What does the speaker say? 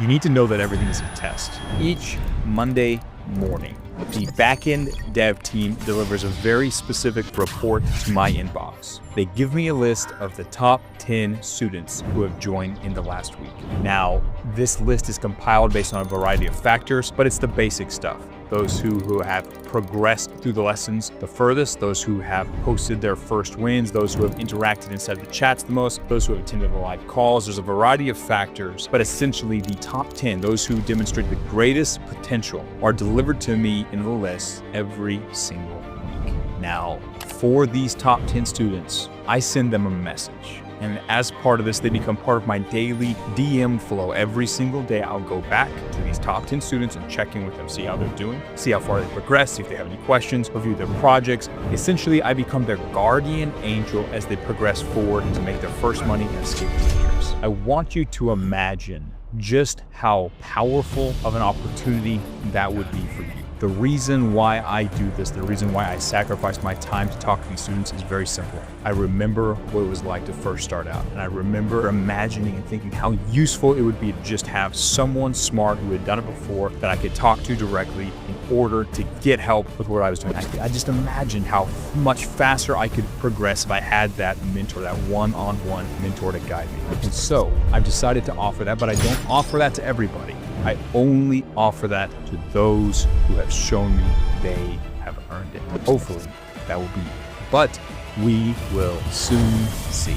You need to know that everything is a test. Each Monday morning, the backend dev team delivers a very specific report to my inbox. They give me a list of the top 10 students who have joined in the last week. Now, this list is compiled based on a variety of factors, but it's the basic stuff. Those who have progressed through the lessons the furthest, those who have posted their first wins, those who have interacted inside the chats the most, those who have attended the live calls. There's a variety of factors, but essentially the top 10, those who demonstrate the greatest potential, are delivered to me in the list every single week. Now, for these top 10 students, I send them a message. And as part of this, they become part of my daily DM flow. Every single day, I'll go back to these top 10 students and check in with them, see how they're doing, see how far they progress, see if they have any questions, review their projects. Essentially, I become their guardian angel as they progress forward to make their first money and escape the matrix. I want you to imagine just how powerful of an opportunity that would be for you. The reason why I do this, the reason why I sacrifice my time to talk to these students is very simple. I remember what it was like to first start out. And I remember imagining and thinking how useful it would be to just have someone smart who had done it before that I could talk to directly in order to get help with what I was doing. I just imagined how much faster I could progress if I had that mentor, that one-on-one mentor to guide me. And so I've decided to offer that, but I don't offer that to everybody. I only offer that to those who have shown me they have earned it. Hopefully that will be you. But we will soon see.